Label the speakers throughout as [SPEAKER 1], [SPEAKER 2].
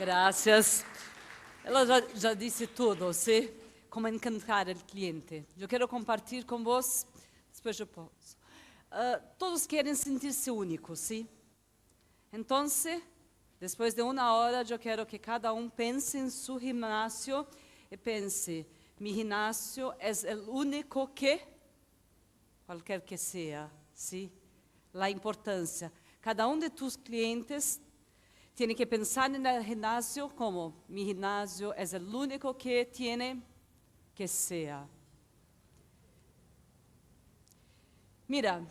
[SPEAKER 1] Gracias. Ela já disse tudo, sim? Como encantar o cliente. Eu quero compartilhar com vós, depois eu posso. Todos querem sentir-se únicos, sim? Então, depois de uma hora, eu quero que cada pense em seu ginásio e pense, mi ginásio é o único que, qualquer que seja, sim? A importância. Cada de tus clientes tem que pensar no ginásio como mi ginásio é o único que tem que ser. Mira,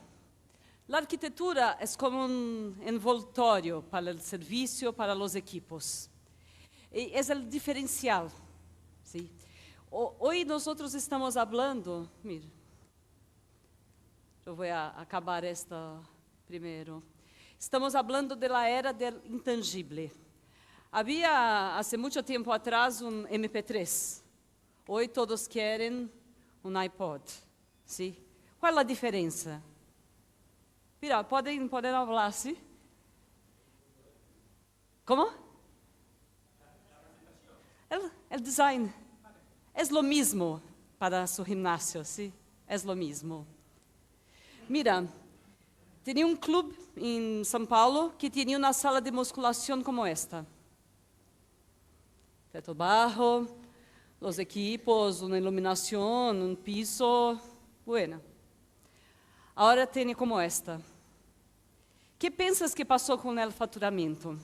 [SPEAKER 1] a arquitetura é como envoltório para o serviço, para os equipos. E é o diferencial. ¿Sí? Hoje nós estamos falando, mira, eu vou acabar esta primeiro. Estamos falando da era do intangível. Havia, há muito tempo atrás, MP3. Hoje todos querem iPod. ¿Sí? Qual é a diferença? Mira, podem falar, sim? Como? O design. É o mesmo para seu ginásio, sim? É o mesmo. Mira, tinha clube em São Paulo que tinha uma sala de musculação como esta. Teto bajo, os equipos, uma iluminação, piso, buena. Agora tem como esta. Que pensas que passou com o faturamento?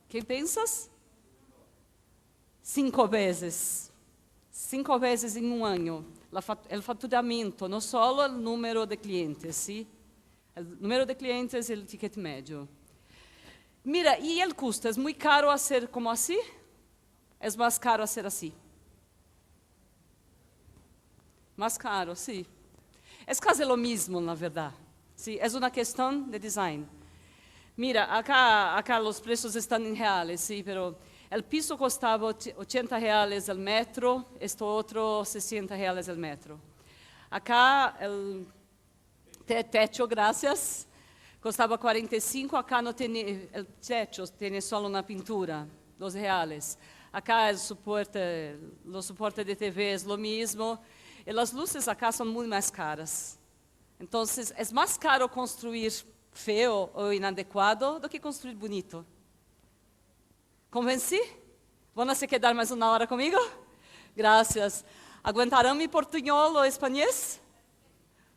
[SPEAKER 1] Que pensas? 5 vezes. 5 vezes em ano. O faturamento, não só o número de clientes, sim? O número de clientes e o ticket médio. Mira, e o custo? É muito caro a ser como assim? É mais caro a ser assim? Mais caro, sim. É quase o mesmo, na verdade. Sí, é uma questão de design. Mira, acá os preços estão em reais, sí, pero o piso custava R$80 al metro, este outro R$60 al metro. Acá o techo, graças, custava 45, acá não tem, o techo tem só uma pintura, R$2. Acá o suporte de TV é o mesmo, e as luzes acá são muito mais caras. Então, é mais caro construir feio ou inadequado do que construir bonito. Convenci? Vão se quedar mais uma hora comigo? Graças. Aguentarão mi portunhol ou espanhol?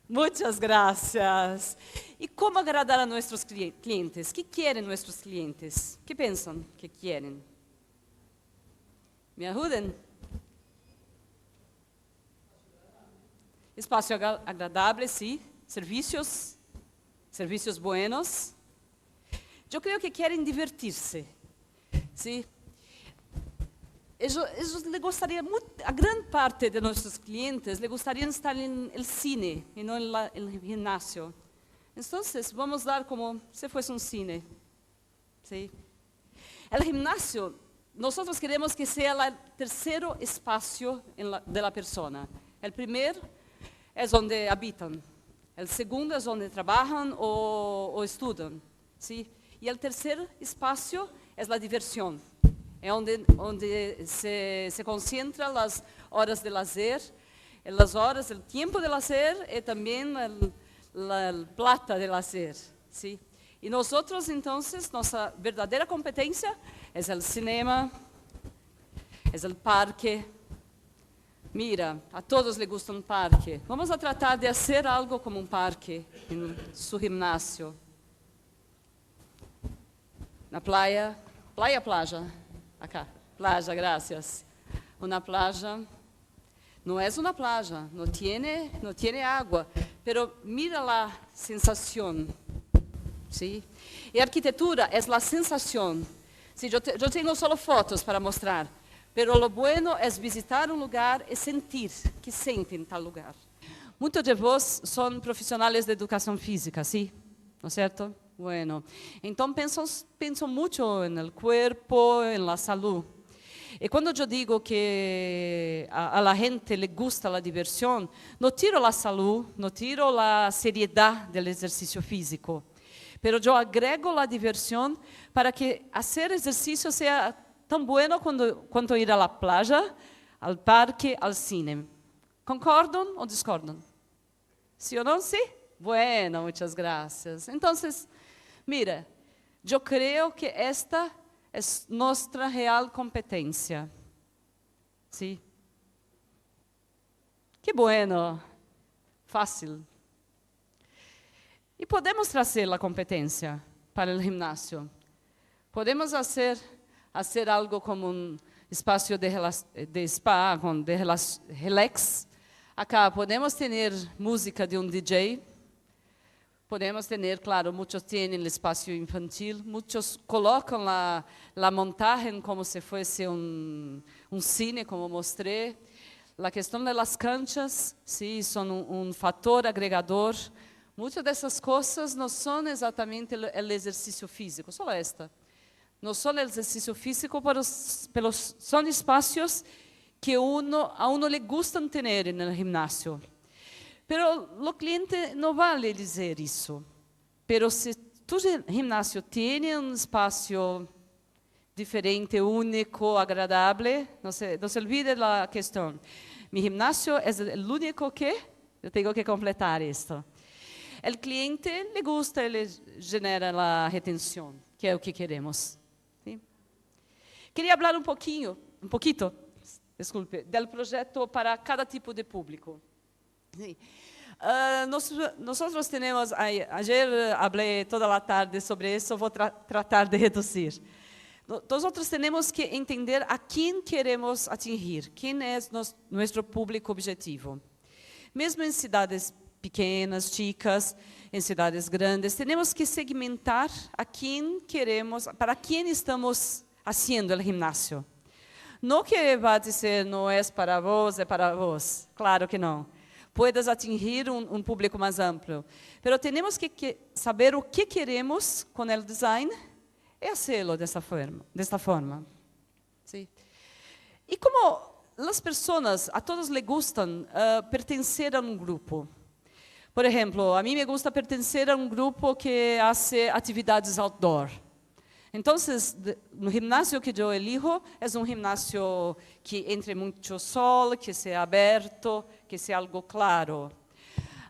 [SPEAKER 1] Muitas graças. E como agradar a nossos clientes? O que querem nossos clientes? O que pensam que querem? Me ajudem? Espaço agradável, sim. Serviços buenos. Eu creio que querem divertir-se. Sim. Eles gostariam muito, a grande parte de nossos clientes le gostariam estar no cine e não no ginásio. Então, vamos dar como se fosse cine. ¿Sí? O ginásio, nós queremos que seja o terceiro espaço de la persona. O primeiro é onde habitam. O segundo é onde trabalham ou estudam. ¿Sí? E o terceiro espaço é a diversão. É onde se concentra as horas de lazer, as horas, o tempo de lazer e também a plata de lazer. ¿Sí? E nós, então, nossa verdadeira competência é o cinema, é o parque. Mira, a todos les gusta um parque. Vamos tratar de fazer algo como um parque em seu ginásio. Na playa, playa. Acá, playa, gracias. Uma playa, não é uma playa, não tem água, pero mira a sensação, ¿sí? E a arquitetura é a sensação. Sí, eu tenho só fotos para mostrar, pero lo bueno é visitar lugar e sentir que sentem tal lugar. Muitos de vós são profissionais de educação física, ¿sí? ¿No es cierto? Bueno, então penso muito no corpo, na saúde. E quando eu digo que a la gente le gusta a diversão, não tiro a saúde, não tiro a seriedade do exercício físico, Pero yo agrego la diversión para que hacer ejercicio sea tan bueno quanto ir a la playa, al parque, al cine. ¿Concordam o discordam? ¿Sí o no? ¿Sí? Bueno, muchas gracias. Entonces, mira, yo creo que esta es nuestra real competencia. ¿Sí? Qué bueno. Fácil. E podemos trazer a competência para o ginásio. Podemos fazer algo como espaço de spa, de relax. Acá podemos ter música de DJ. Podemos ter, claro, muitos têm espaço infantil. Muitos colocam a montagem como se fosse cine, como mostrei. A questão das canchas, sim, são fator agregador. Muitas dessas coisas não são exatamente o exercício físico, só esta. Não são o exercício físico, são espaços que a uno le gustam ter no ginásio. Pero o cliente não vai lhe dizer isso. Pero se tu ginásio tem espaço diferente, único, agradável, não se olvide da questão. Mi ginásio é o único que eu tenho que completar isto. O cliente le gusta, ele genera a retenção, que é o que queremos. ¿Sí? Queria falar um pouquinho, desculpe, do projeto para cada tipo de público. Sí. Nós temos, ayer falei toda a tarde sobre isso, vou tratar de reduzir. Nós temos que entender a quem queremos atingir, quem é nosso público objetivo. Mesmo em cidades pequenas, chicas, em cidades grandes, temos que segmentar a quem queremos, para quem estamos fazendo o ginásio. Não que vá dizer, não é para vós, é para vós. Claro que não. Puedes atingir um público mais amplo. Mas temos que saber o que queremos com o design e fazê-lo desta forma. Sí. E como as pessoas, a todos les gustam pertencer a um grupo. Por exemplo, a mim me gusta pertencer a um grupo que faz atividades outdoor. Então, no ginásio que eu elijo, é um ginásio que entre muito sol, que seja aberto, que seja algo claro.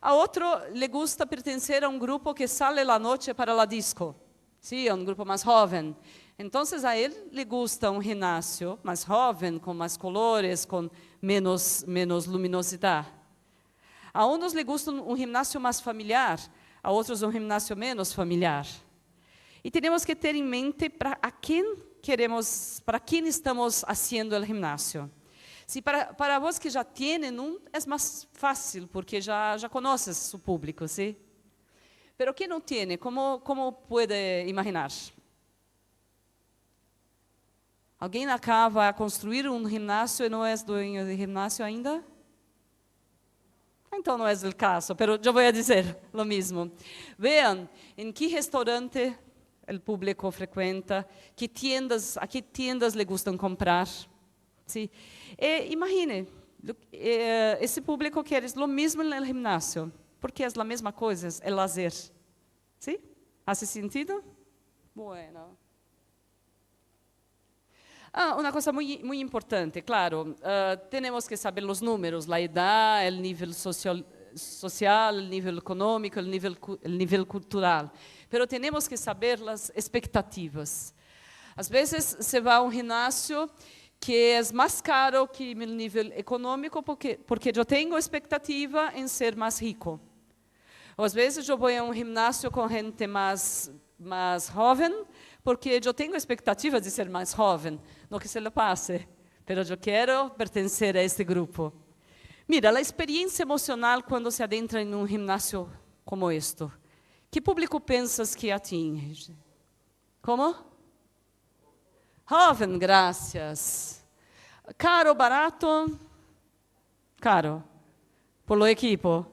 [SPEAKER 1] A outro le gusta pertencer a um grupo que sale à noite para a disco. Sim, é um grupo mais jovem. Então, a ele le gusta um ginásio mais jovem, com mais colores, com menos luminosidade. A uns le gusta um ginásio mais familiar, a outros um ginásio menos familiar. E temos que ter em mente para quem estamos fazendo o ginásio. Se para vós que já têm é mais fácil, porque já conheces o público, sim? Pero quem não tem, como pode imaginar? Alguém acá vai construir um ginásio e não é dueño de ginásio ainda? Então não é o caso, mas eu vou dizer o mesmo. Vejam em que restaurante o público frequenta, a que tiendas le gustam comprar. ¿Sí? Imagine, esse público quer o mesmo no ginásio, porque é a mesma coisa, é lazer. ¿Sí? ¿Hace sentido? Bueno. Uma coisa muito importante, claro, temos que saber os números, a idade, o nível social, o nível econômico, o nível cultural. Mas temos que saber as expectativas. Às vezes, se vai a um ginásio que é mais caro que o nível econômico, porque eu tenho expectativa em ser mais rico. Ou às vezes, eu vou a um ginásio com gente mais jovem, porque eu tenho expectativa de ser mais jovem, não que se lhe passe, mas eu quero pertencer a esse grupo. Mira, a experiência emocional quando se adentra em um ginásio como este. Que público pensas que atinge? Como? Jovem, graças. Caro, barato? Caro. Por lo equipo?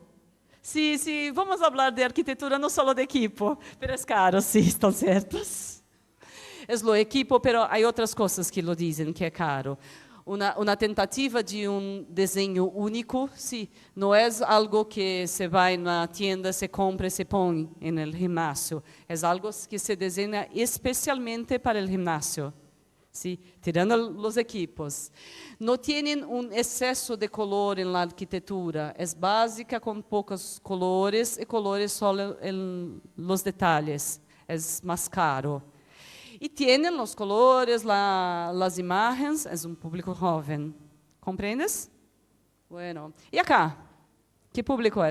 [SPEAKER 1] Sí, vamos falar de arquitetura não só de equipo, mas é caro, sim, estão certos. É o equipo, mas há outras coisas que lo dizem que é caro. una tentativa de desenho único, sim. Não é algo que se vai na tienda, se compra e se põe no gimnasio. É algo que se desenha especialmente para o gimnasio. Sí, tirando os equipos. Não tem excesso de color na arquitetura. É básica com poucos colores e colores só em los detalhes. É mais caro. E tem os colores, as imagens, é público jovem. Compreendes? Bueno. E acá? Que público é?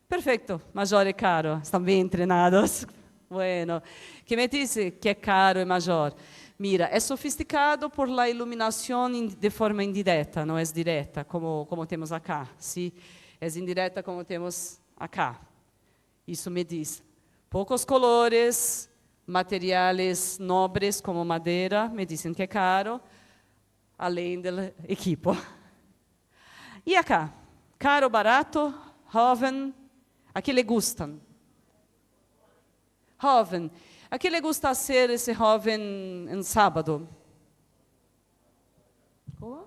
[SPEAKER 1] Perfeito. Major e caro. Estão bem treinados. Bueno. Que me dice que é caro e major? Mira, é sofisticado por la iluminação de forma indireta, não é direta, como temos acá. ¿Sí? É indireta como temos acá. Isso me diz. Poucos colores, materiais nobres como madeira, me dizem que é caro, além do equipo. E acá? Caro, barato, jovem, a que lhe gustam? Jovem. A que lhe gusta ser esse jovem em sábado? ¿Cómo?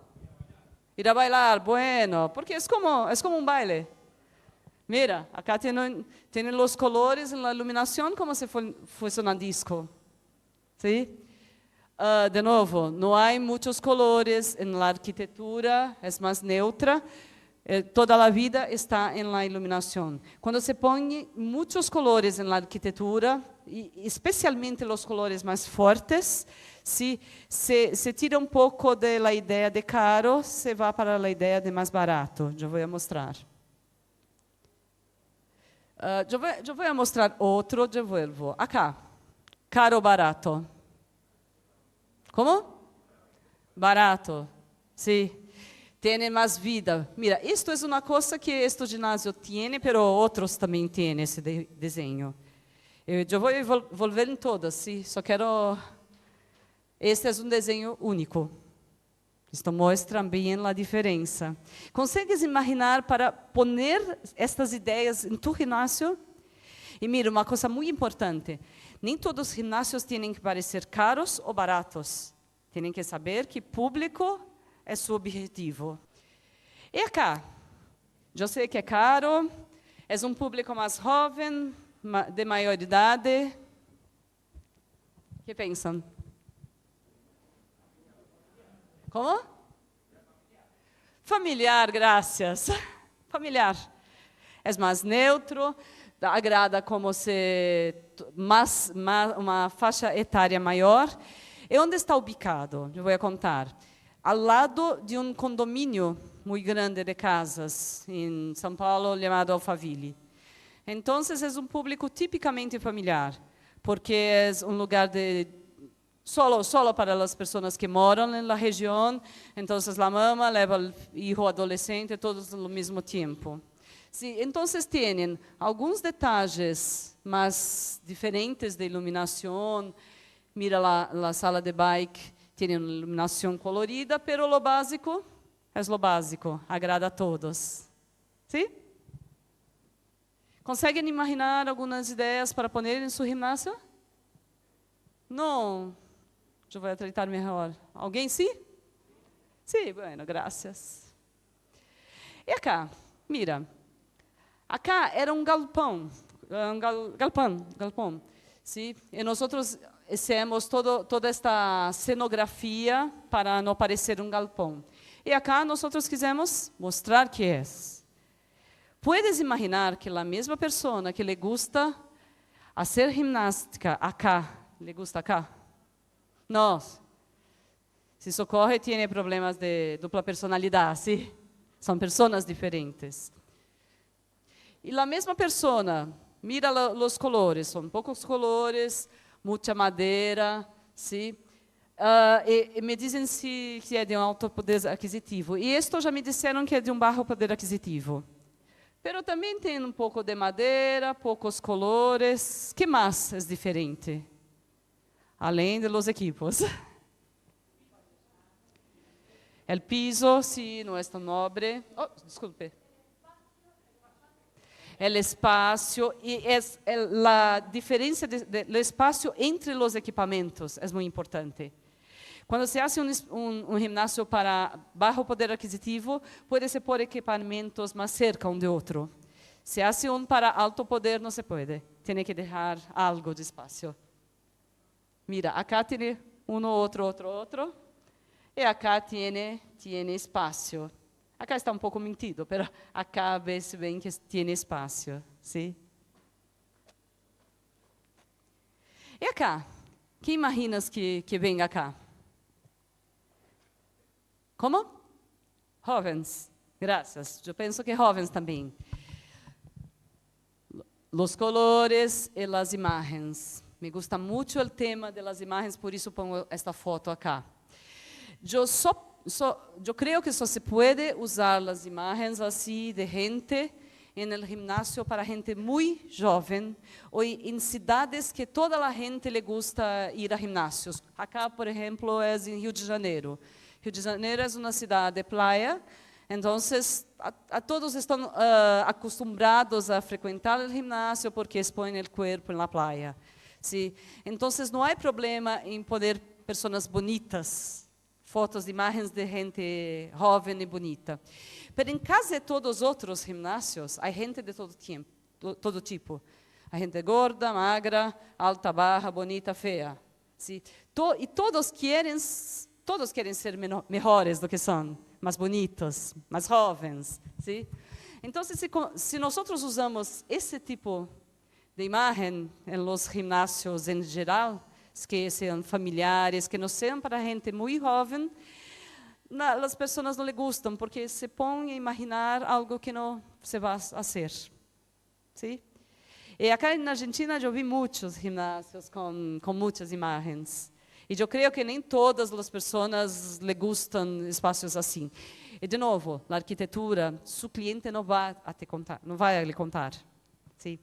[SPEAKER 1] Ir a bailar, bueno, porque é como um baile. Mira, acá tem os colores na iluminação como se fosse um disco. ¿Sí? De novo, não há muitos colores na arquitetura, é mais neutra. Toda a vida está na iluminação. Quando se põe muitos colores na arquitetura, e especialmente os colores mais fortes, se tira um pouco da ideia de caro, se vai para a ideia de mais barato. Eu vou mostrar. Eu vou mostrar outro, de vuelvo. Acá, caro ou barato? Como? Barato, sim. Tem mais vida. Mira, isto é uma coisa que este ginásio tem, mas outros também têm esse desenho. Eu vou volver em todas, sim. Só quero... Este é um desenho único. Isto mostra bem a diferença. Consegues imaginar para poner estas ideias em tu ginásio? E mira, uma coisa muito importante. Nem todos os ginásios têm que parecer caros ou baratos. Têm que saber que público é seu objetivo. E acá? Eu sei que é caro. É um público mais jovem, de maior idade. O que pensam? Como? Familiar, graças. Familiar. É mais neutro, agrada como se uma faixa etária maior. E onde está ubicado? Eu vou contar. Ao lado de um condomínio muito grande de casas em São Paulo, chamado Alphaville. Então, é um público tipicamente familiar, porque é um lugar de solo para as pessoas que moram na região. Então, a mama leva o filho adolescente todos ao mesmo tempo. Sí, então, têm alguns detalhes mais diferentes de iluminação. Mira a sala de bike, tem uma iluminação colorida, pero lo básico é lo básico, agrada a todos. ¿Sí? Conseguem imaginar algumas ideias para poner em seu ginásio? Não. Eu vou tratar melhor. Alguém sim? Sim, bueno, graças. E acá, mira. Acá era um galpão, galpão. Sim? E nós fizemos toda esta cenografia para não parecer um galpão. E acá nós quisemos mostrar que é. Puedes imaginar que a mesma pessoa que lhe gusta fazer ginástica acá, lhe gusta acá? Não. Se socorre, tem problemas de dupla personalidade, sim? São pessoas diferentes. E a mesma pessoa, mira os colores, são poucos colores, muita madeira, sim? E me dizem se é de um alto poder aquisitivo. E isto já me disseram que é de um baixo poder aquisitivo. Pero também tem um pouco de madeira, poucos colores. Que mais é diferente? Além de los equipos. El piso, sí, não é tão nobre. Oh, desculpe. el espacio y es la diferencia del espacio entre los equipamientos es muy importante. Cuando se hace un gimnasio para bajo poder adquisitivo, puede se por equipamientos más cerca un de otro. Se hace un para alto poder, no se puede. Tiene que dejar algo de espacio. Mira, acá tiene uno, otro. Y acá tiene espacio. Acá está un poco mentido, pero acá se ven que tiene espacio. ¿Sí? E acá? ¿Qué imaginas que venga acá? ¿Cómo? Jóvenes. Gracias. Yo pienso que jóvenes también. Los colores y las imágenes. Me gusta mucho el tema de las imágenes, por eso pongo esta foto acá. Yo creo que só se puede usar las imágenes así de gente en el gimnasio para gente muy joven o en ciudades que toda la gente le gusta ir a gimnasios. Acá, por ejemplo, es en Rio de Janeiro. Rio de Janeiro es una ciudad de playa, entonces a todos están acostumbrados a frecuentar el gimnasio porque exponen el cuerpo en la playa. ¿Sí? Entonces no hay problema en poner personas bonitas, fotos de imágenes de gente joven y bonita. Pero en casi todos los otros gimnasios hay gente de todo tipo. Hay gente gorda, magra, alta, baja, bonita, fea. ¿Sí? Y todos quieren ser mejores do que son, más bonitos, más jóvenes. ¿Sí? Entonces, si nosotros usamos ese tipo de imagen en los gimnasios en general, que sean familiares, que no sean para gente muy joven, las personas no le gustan porque se ponen a imaginar algo que no se va a hacer. ¿Sí? Y acá en Argentina yo vi muchos gimnasios con muchas imágenes. Y yo creo que nem todas las personas le gustan espacios así. Y de nuevo, la arquitectura, su cliente no va a le contar. ¿Sí?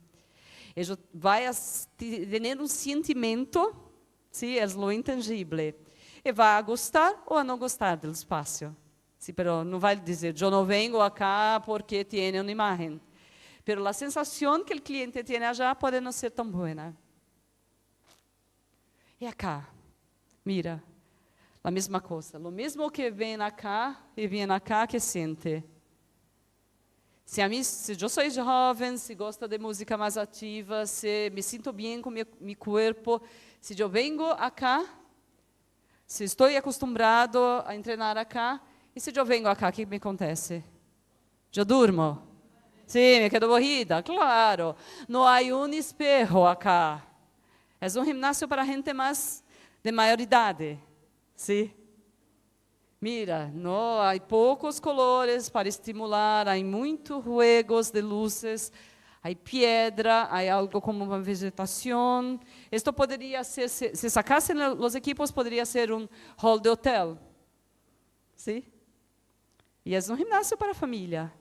[SPEAKER 1] Ele vai ter um sentimento, sim, é o intangível, e vai gostar ou a não gostar do espaço. Sim, pero não vai dizer, eu não venho acá porque tem uma imagem. Pero a sensação que o cliente tem allá pode não ser tão boa. E acá, mira, a mesma coisa, o mesmo que vem acá e vem acá que sente. Se eu sou jovem, se gosto de música mais ativa, se me sinto bem com meu corpo, se eu venho acá, se estou acostumado a treinar acá, e se eu venho acá, o que me acontece? Eu durmo? Sim, me quedo aburrida, claro. Não há espejo acá. É gimnasio para gente mais de maior idade. Sim. Mira, não há poucos colores para estimular, há muitos juegos de luzes, há piedra, há algo como uma vegetação. Isto poderia ser, se sacassem os equipos, poderia ser um hall de hotel. ¿Sí? E é gimnasio para a família.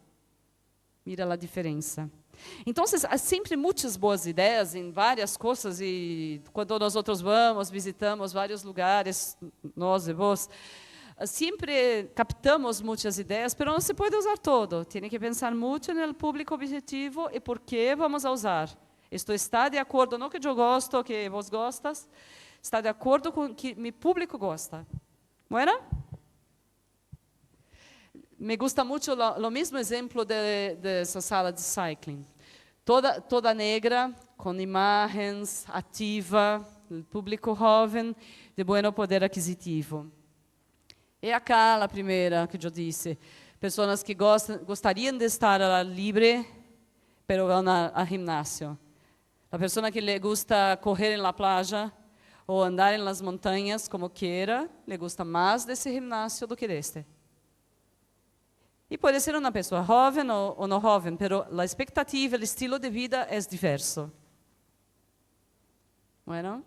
[SPEAKER 1] Mira a diferença. Então, há sempre muitas boas ideias em várias coisas, e quando nós outros vamos, visitamos vários lugares, nós e vós, sempre captamos muitas ideias, mas não se pode usar todo. Tem que pensar muito no público objetivo e por que vamos a usar. Isto está de acordo, não que eu gosto, que vos gostas, está de acordo com o que meu público gosta. Bueno? Me gusta muito o mesmo exemplo dessa sala de cycling. Toda negra, com imagens, ativa, público jovem, de bom poder aquisitivo. E acá a primeira que eu disse, pessoas que gostariam de estar ao ar livre, pero vão ao gimnasio. A pessoa que le gusta correr na playa ou andar em las montanhas, como quiera, le gusta mais desse gimnasio do que deste. E pode ser uma pessoa jovem ou não jovem, pero a expectativa, o estilo de vida é diverso. Bueno?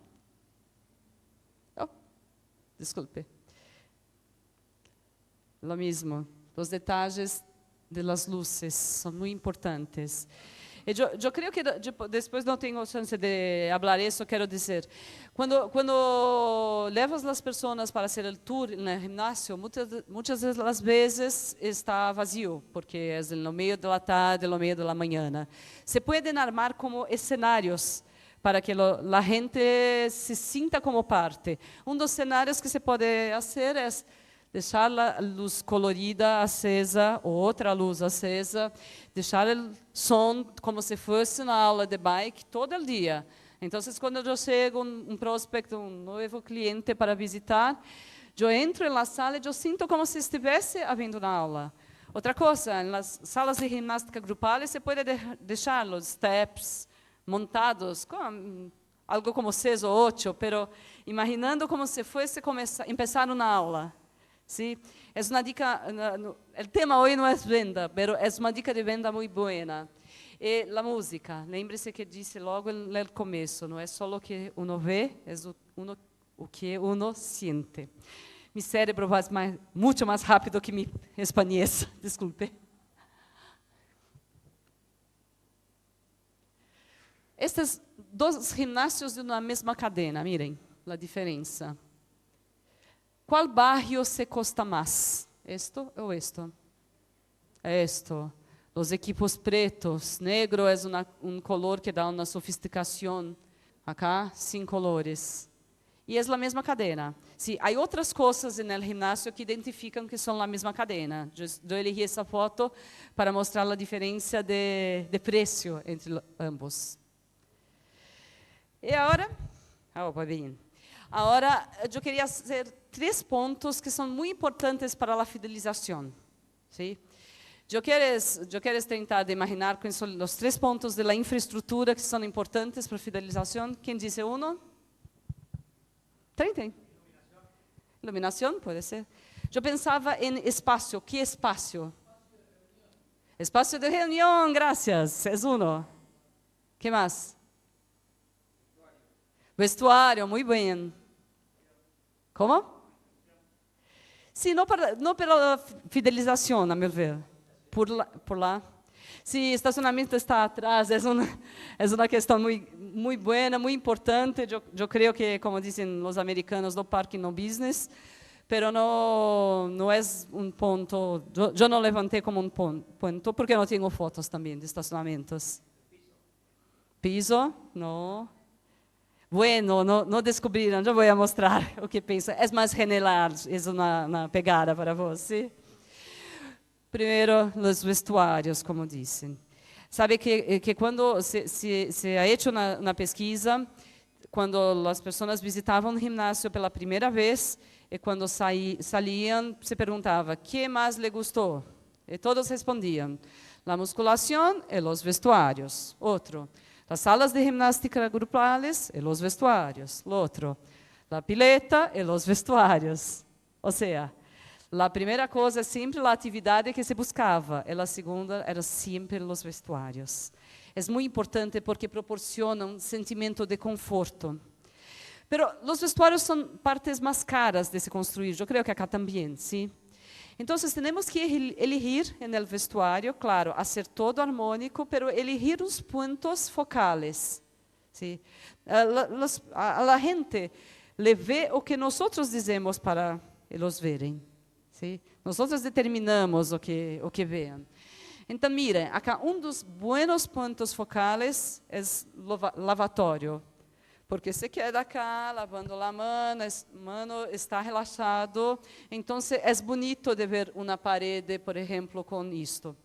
[SPEAKER 1] Oh, desculpe. Lo mismo, os detalhes de las luces são muito importantes. Eu creio que depois não tenho chance de falar isso, quero dizer. Quando levas as pessoas para fazer o tour no ginásio, muitas das vezes está vazio, porque é no meio da tarde, no meio da manhã. Se podem armar como cenários para que a gente se sinta como parte. Dos cenários que se pode fazer é deixar a luz colorida acesa, ou outra luz acesa, deixar o som como se fosse uma aula de bike todo o dia. Então, quando eu chego prospecto, novo cliente para visitar, eu entro na sala e eu sinto como se estivesse havendo uma aula. Outra coisa, nas salas de ginástica grupal, se pode deixar os steps montados, com algo como 6 ou 8, pero imaginando como se fosse começar uma aula. Sí, es una dica, el tema hoy no es venda, pero es una dica de venda muy buena. La música, lembre-se que disse logo no começo, não é só o que uno vê, é o que uno siente. Mi cérebro vai muito mais rápido que mi espanhol, desculpe. Estes dois ginásios de uma mesma cadena, miren a diferença. ¿Cuál barrio se costa más? ¿Esto o esto? Esto. Los equipos pretos. Negro es color que da una sofisticación. Acá, sin colores. E é a mesma cadena. Sí, há outras coisas no ginásio que identificam que são a mesma cadena. Eu elegi essa foto para mostrar a diferença de preço entre ambos. E agora? Bem. Agora, eu queria fazer 3 pontos que são muito importantes para a fidelização. ¿Sí? Eu quero tentar imaginar quais são os 3 pontos da infraestrutura que são importantes para a fidelização. Quem disse um? Tem. Iluminação, pode ser. Eu pensava em espaço. Que espaço? Espaço de reunião, graças. É um. Que mais? Vestuário, muito bem. Como? Sim, não pela fidelização, a meu ver. Por lá. Se o estacionamento está atrás, é uma questão muito boa, muito importante. Eu creio que, como dizem os americanos, no parking, no business, mas não é ponto. Eu não levantei como ponto, porque não tenho fotos também de estacionamentos. Piso? Não. Bueno, não descobriram, já vou mostrar o que penso. É mais general, é uma pegada para você. Primeiro, os vestuários, como disse. Sabe que quando se ha hecho uma pesquisa, quando as pessoas visitavam o ginásio pela primeira vez, e quando saíam, se perguntava, o que mais lhe gostou? E todos respondiam, a musculação e os vestuários. Outro. Las salas de gimnástica grupales y los vestuarios. Lo otro, la pileta y los vestuarios. O sea, la primera cosa es siempre la actividad que se buscaba, y la segunda era siempre los vestuarios. Es muy importante porque proporciona un sentimiento de conforto. Pero los vestuarios son partes más caras de se construir, yo creo que acá también, ¿sí? Entonces, tenemos que elegir en el vestuario, claro, hacer todo armónico, pero elegir os pontos focales. ¿Sí? A la gente le ve o que nosotros dizemos para eles verem. ¿Sí? Nosotros determinamos o que vean. Então, miren, acá dos buenos pontos focales es lavatório. Porque se queda acá, lavando a mano está relaxado. Então, é bonito de ver uma parede, por exemplo, com isto.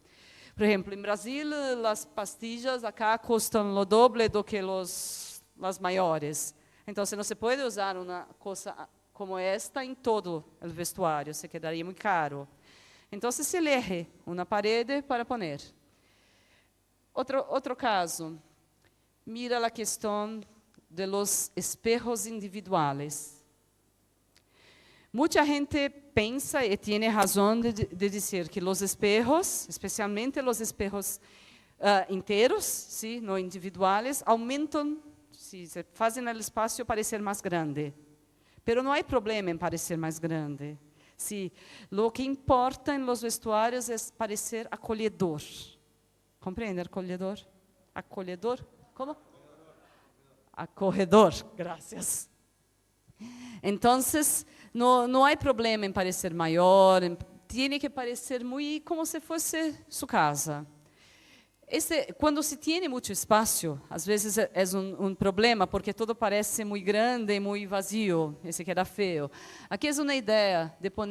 [SPEAKER 1] Por exemplo, em Brasil, as pastilhas acá custam o doble do que as maiores. Então, não se pode usar uma coisa como esta em todo o vestuário, se quedaria muito caro. Então, se elige uma parede para poner. Outro caso, mira a questão de los espejos individuales. Mucha gente pensa y tiene razón de decir que los espejos, especialmente los espejos enteros, ¿sí? No individuales, aumentan, si se hacen el espacio parecer más grande. Pero no hay problema en parecer más grande. Sí, lo que importa en los vestuarios es parecer acolhedor. ¿Comprende, acolhedor? acolhedor, como? Acorredor, graças. Então, não há problema em parecer maior, tem que parecer muito como se fosse sua casa. Quando se tem muito espaço, às vezes é um problema, porque tudo parece muito grande e muito vazio, esse queda feio. Aqui é uma ideia de pôr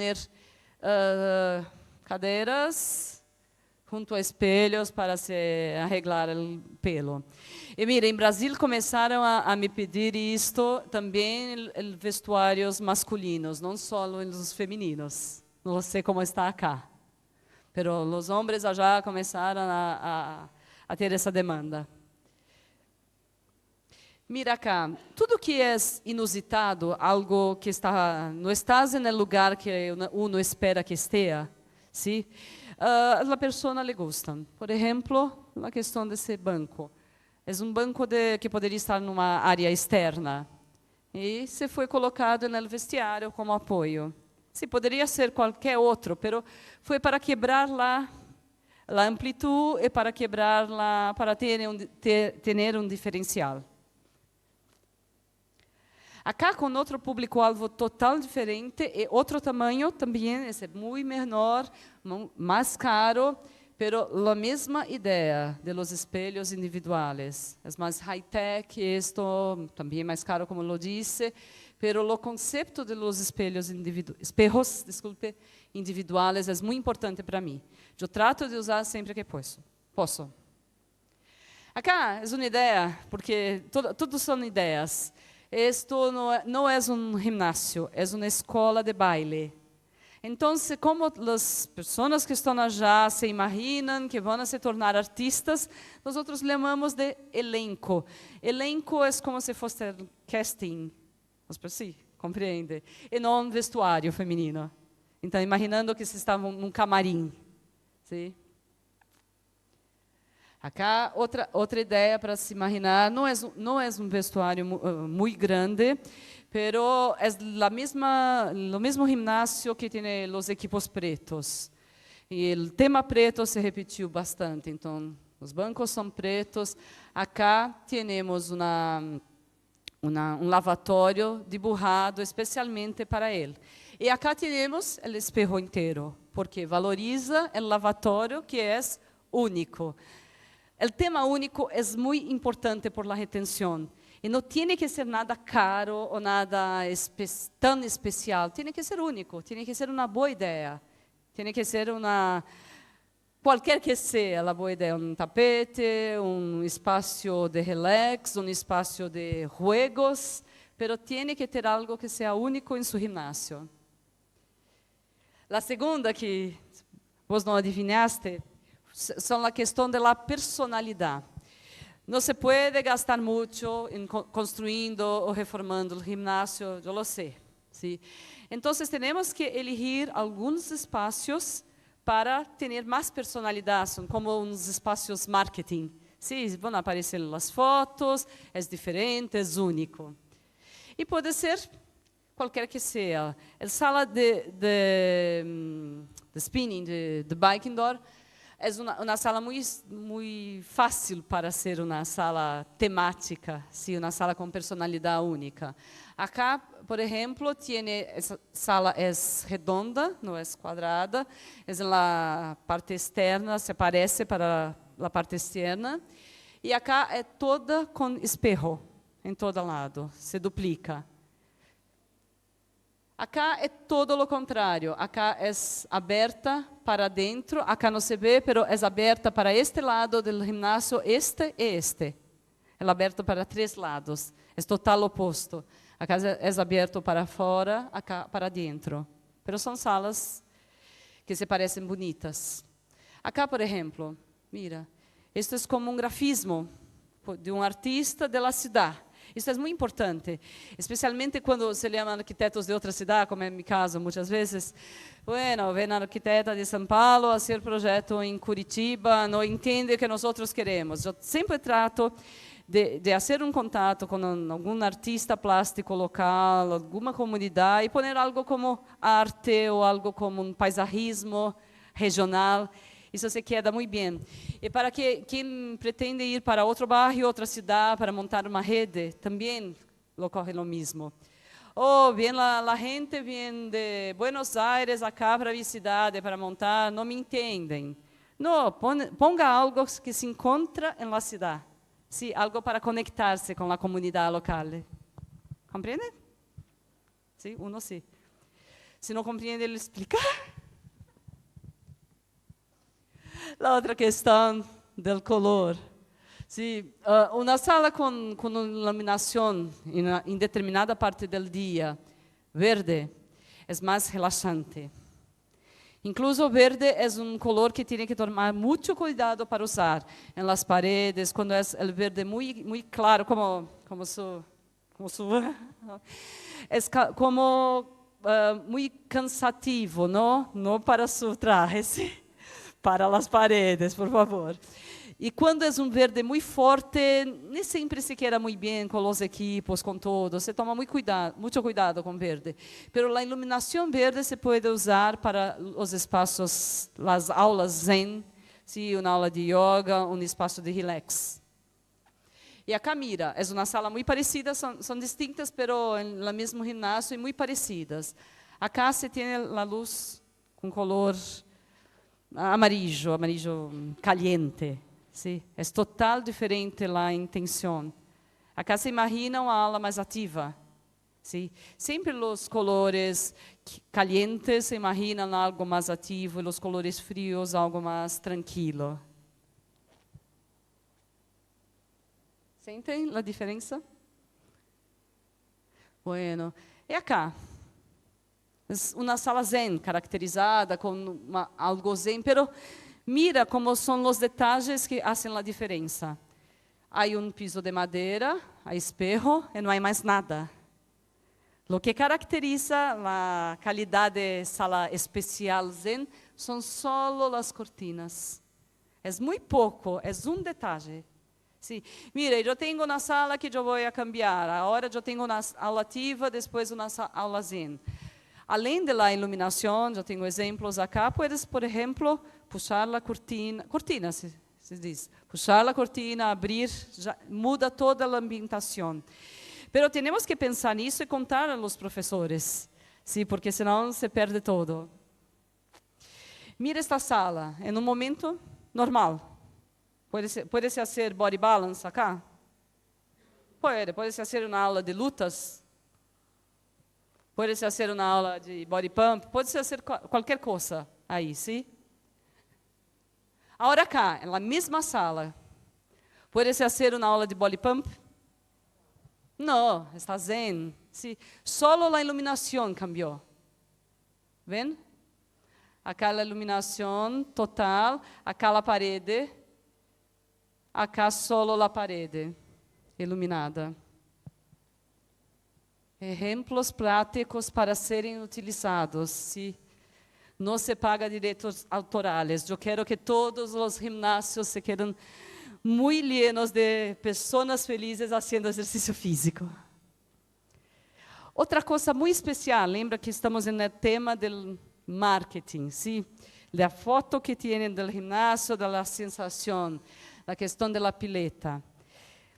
[SPEAKER 1] cadeiras junto a espelhos para se arreglar o pelo. E mira, em Brasil começaram a me pedir isto também em vestuários masculinos, não só os femininos. Não sei como está acá. Mas os homens já começaram a ter essa demanda. Mira cá, tudo que é inusitado, algo que não está no lugar que uno espera que esteja, sim? A pessoa le gusta. Por exemplo, a questão desse banco. É um banco que poderia estar numa área externa. E se foi colocado no vestiário como apoio. Sim, poderia ser qualquer outro, mas foi para quebrar a amplitude e para quebrar para ter um diferencial. Acá, com outro público-alvo total diferente e outro tamanho também, é muito menor, mais caro, mas a mesma ideia de los espelhos individuais. É mais high-tech, isto também mais caro, como lo disse, mas o conceito de los espelhos individuais é muito importante para mim. Eu trato de usar sempre que posso. Acá é uma ideia, porque tudo são ideias. Isto não é um gimnasio, é uma escola de baile. Então, como as pessoas que estão allá se imaginam que vão se tornar artistas, nós chamamos de elenco. Elenco é como se fosse casting, sim, compreende? E não um vestuário feminino. Então, imaginando que se estavam num camarim, sim? Acá, outra ideia para se imaginar, não é um vestuário muito grande, pero é o mesmo gimnasio que tem os equipos pretos. E o tema preto se repetiu bastante, então, os bancos são pretos. Acá temos um lavatório dibujado especialmente para ele. E acá temos o espejo inteiro, porque valoriza o lavatório que é único. O tema único é muito importante por la retenção. E não tem que ser nada caro ou nada tão especial. Tem que ser único, tem que ser uma boa ideia. Tem que ser qualquer que seja a boa ideia. Um tapete, um espaço de relax, um espaço de juegos. Mas tem que ter algo que seja único em seu gimnasio. A segunda, que vos não adivinhaste, são a questão da personalidade. Não se pode gastar muito em construindo ou reformando o gimnasio, eu lo sei. ¿Sí? Então, temos que elegir alguns espaços para ter mais personalidade, são como uns espaços marketing. Sí, vão aparecer as fotos, é diferente, é único. E pode ser qualquer que seja. A sala de spinning, de bike indoor, é uma sala muito fácil para ser uma sala temática, sim, uma sala com personalidade única. Acá, por exemplo, essa sala é redonda, não é quadrada, é na parte externa, se parece para a parte externa, e acá é toda com espejo, em todo lado, se duplica. Acá é todo o contrário. Acá é aberta para dentro. Acá não se vê, mas é aberta para este lado do gimnasio, este e este. É aberto para 3 lados. É total oposto. Acá é aberto para fora, acá para dentro. Mas são salas que se parecem bonitas. Acá, por exemplo, mira, isto é como um grafismo de um artista da cidade. Isso é muito importante, especialmente quando se chamam arquitetos de outra cidade, como é meu caso, muitas vezes. Bueno, vem a arquiteta de São Paulo a fazer projeto em Curitiba, não entende o que nós queremos. Eu sempre trato de fazer um contato com algum artista plástico local, alguma comunidade, e pôr algo como arte ou algo como um paisajismo regional. Isso se queda muito bem. E para quem pretende ir para outro bairro, outra cidade, para montar uma rede, também ocorre o mesmo. Oh, vem a gente vem de Buenos Aires acá para a cidade, para montar, não me entendem. Não, ponga algo que se encontra na cidade. Sim, algo para conectar-se com a comunidade local. Compreende? Sim, uno sim. Se não compreende, ele explica. A outra questão do color. Sim, uma sala com iluminação em determinada parte do dia, verde, é mais relaxante. Incluso verde é color que tem que tomar muito cuidado para usar em las paredes, quando é o verde muito claro, como muito cansativo, não para seu traje, para as paredes, por favor. E quando é verde muito forte, nem sempre se queda muito bem com os equipos, com todo. Se toma muito cuidado com verde. Mas a iluminação verde se pode usar para os espaços, as aulas zen, uma aula de yoga, um espaço de relax. E a mira, é uma sala muito parecida, são distintas, mas no mesmo ginásio e muito parecidas. Acá se tem a luz com color amarillo caliente. Sí, é total diferente a intenção. Acá se imagina uma aula mais ativa. Sí? Sempre os colores calientes se imaginam algo mais ativo, e os colores frios algo mais tranquilo. Sentem a diferença? Bueno, e acá? É uma sala zen, caracterizada com algo zen, pero mira como são os detalhes que fazem a diferença. Há piso de madeira, há espejo e não há mais nada. O que caracteriza a qualidade de sala especial zen são só as cortinas. É muito pouco, é detalhe. Sí. Mira, eu tenho uma sala que eu vou cambiar. Agora eu tenho uma aula ativa, depois uma aula zen. Além da iluminação, eu tenho exemplos acá. Puedes, por exemplo, puxar a cortina se diz. Puxar a cortina, abrir, já muda toda a ambientação. Pero temos que pensar nisso e contar aos professores, sim, porque senão se perde todo. Mira esta sala, em um momento normal. Pode se fazer body balance acá? Pode se fazer uma aula de lutas? Pode se fazer uma aula de body pump? Pode se fazer qualquer coisa aí, sim? Agora cá, na mesma sala, pode se fazer uma aula de body pump? Não, está zen. Sí. Solo a iluminação cambiou. Ven? Acá a iluminação total, acá a parede, acá solo a parede iluminada. Exemplos práticos para serem utilizados. Sí. Não se paga direitos autorais. Eu quero que todos os ginásios se quedem muito llenos de pessoas felizes fazendo exercício físico. Outra coisa muito especial, lembra que estamos no tema do marketing, sim? Da foto que tem do ginásio, da sensação, da questão da pileta.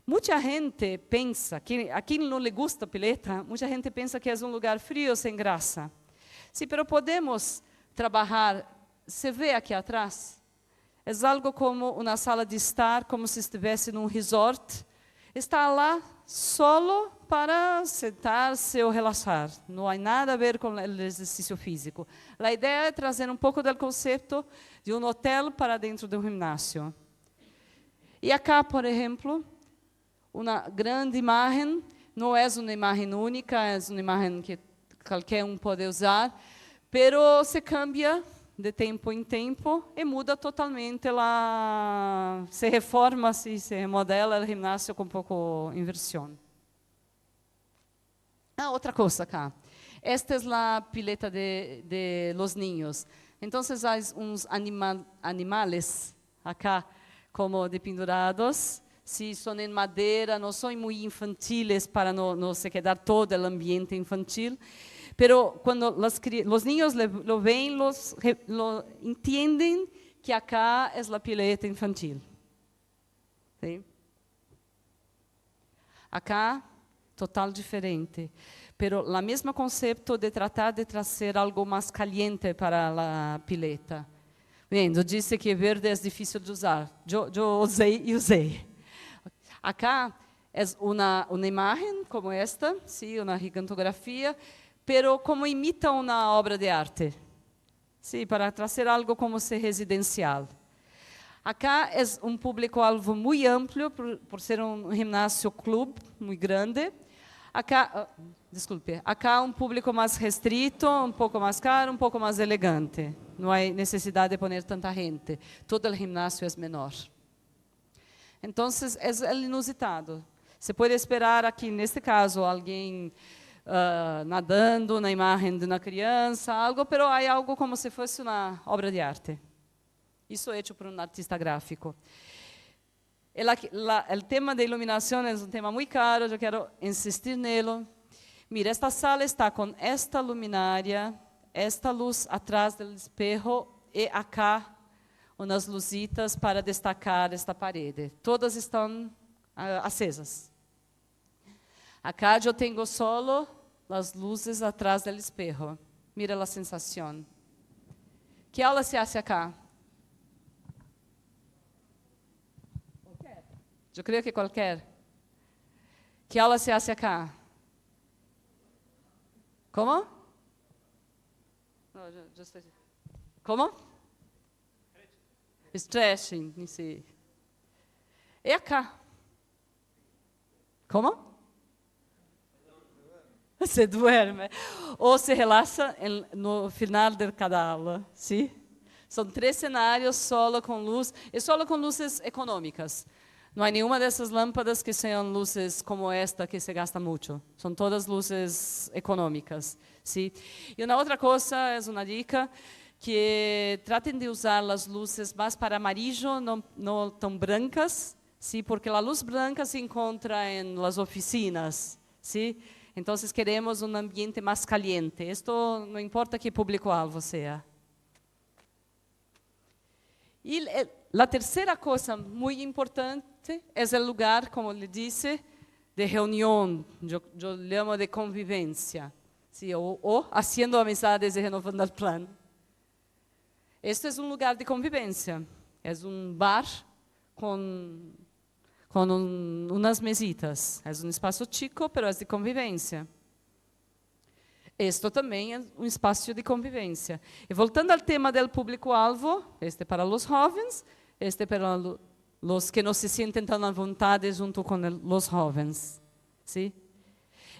[SPEAKER 1] Muita gente pensa, que a quem não lhe gusta a pileta, muita gente pensa que é um lugar frio, sem graça. Sim, mas podemos trabalhar, se vê aqui atrás, é algo como uma sala de estar, como se estivesse num resort. Está lá solo para sentar-se ou relaxar. Não há nada a ver com o exercício físico. A ideia é trazer um pouco do conceito de um hotel para dentro de um ginásio. E acá, por exemplo, uma grande imagem, não é uma imagem única, é uma imagem que qualquer um pode usar, pero se cambia de tempo em tempo e muda totalmente se reforma, se remodela o ginásio com um pouco inversão. Outra coisa cá. Esta é a pileta de los niños. Então, há uns animales acá, como dependurados, se são em madeira, não são muito infantiles para não se quedar todo o ambiente infantil. Pero quando os niños lo ven, lo entendem que acá é a pileta infantil. ¿Sí? Acá, total diferente. Pero o mesmo conceito de tratar de trazer algo mais caliente para a pileta. Bem, eu disse que verde é difícil de usar. Eu usei e usei. Acá é uma imagem como esta, sim, uma gigantografia, pero como imita uma obra de arte. Sim, para trazer algo como se residencial. Acá é público-alvo muito amplo, por ser ginásio clube muito grande. Acá, desculpe, acá público mais restrito, pouco mais caro, pouco mais elegante. Não há necessidade de poner tanta gente. Todo o ginásio é menor. Então, é inusitado. Você pode esperar aqui, neste caso, alguém nadando na imagem de uma criança, algo, pero há algo como se fosse uma obra de arte. Isso é feito por artista gráfico. O tema da iluminação é tema muito caro, eu quero insistir nele. Mira, esta sala está com esta luminária, esta luz atrás do espejo e acá umas luzitas para destacar esta parede. Todas estão acesas. Acá eu tenho solo as luzes atrás do espejo. Mira a sensação. Que aula se hace acá? Eu creio que qualquer. Que aula se hace acá? Como? No, como? Stretching, sim. E acá? Como? Se duerme. Ou se relaxa no final de cada aula, sim? São 3 cenários, solo com luz, e solo com luzes econômicas. Não há nenhuma dessas lâmpadas que sejam luzes como esta, que se gasta muito. São todas luzes econômicas. Sim? E uma outra coisa, é uma dica, que tratem de usar as luzes mais para amarillo, não tão brancas, sim? Porque a luz branca se encontra em las oficinas. Sim? Então, queremos um ambiente mais caliente. Isto não importa que público-alvo seja. E a terceira coisa muito importante é o lugar, como lhe disse, de reunião, eu chamo de convivência, sim, ou fazendo amizades e renovando o plano. Este é lugar de convivência, é bar com umas mesitas, é espaço chico, mas é de convivência. Isto também é espaço de convivência. E voltando ao tema do público-alvo, este para os jovens, este para os que não se sentem tão à vontade junto com os jovens. ¿Sí?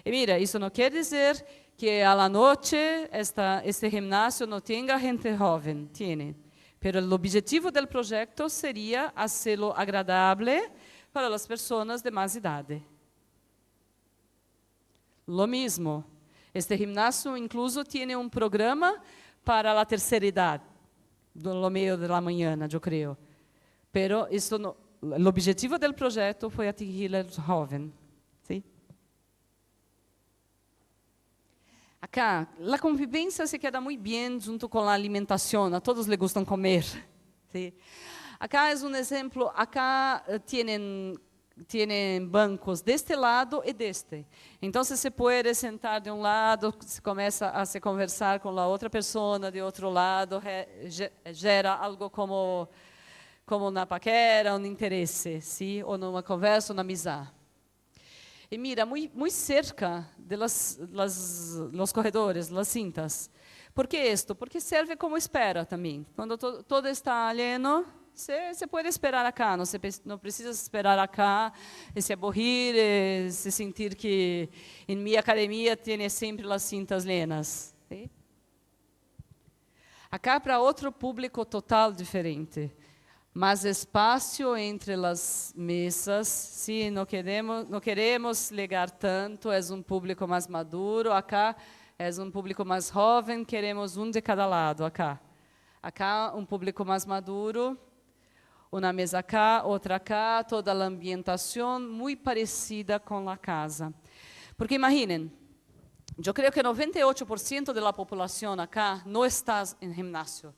[SPEAKER 1] E mira, isso não quer dizer que a la noche este gimnasio não tenha gente jovem, tiene. Pero o objetivo do projeto seria hacerlo agradável para as pessoas de mais idade. Lo mismo. Este gimnasio incluso tiene programa para a terceira idade, no meio da manhã, eu creio. Pero o objetivo do projeto foi atingir os jovens. ¿Sí? Acá, a convivência se queda muito bem junto com a alimentação. A todos les gustam comer. ¿Sí? Acá é exemplo. Acá tienen bancos deste lado e deste. Então, se pode sentar de lado, se começa a se conversar com a outra pessoa de outro lado, gera algo como na paquera, um interesse, sim? Ou numa conversa, ou na amizade. E mira, muito cerca de los corredores, las cintas. Por que isto? Porque serve como espera também. Quando todo está alieno, você pode esperar acá, não precisa esperar acá e se aborrir, e se sentir que em minha academia tem sempre as cintas llenas. ¿Sí? Acá para outro público total diferente. Mais espaço entre as mesas, sim, não queremos ligar tanto, é público mais maduro, acá é público mais jovem, queremos de cada lado, acá. Acá público mais maduro, uma mesa cá, outra cá, toda a ambientação muito parecida com a casa. Porque imaginem, eu creio que 98% da população acá não está em gimnasio.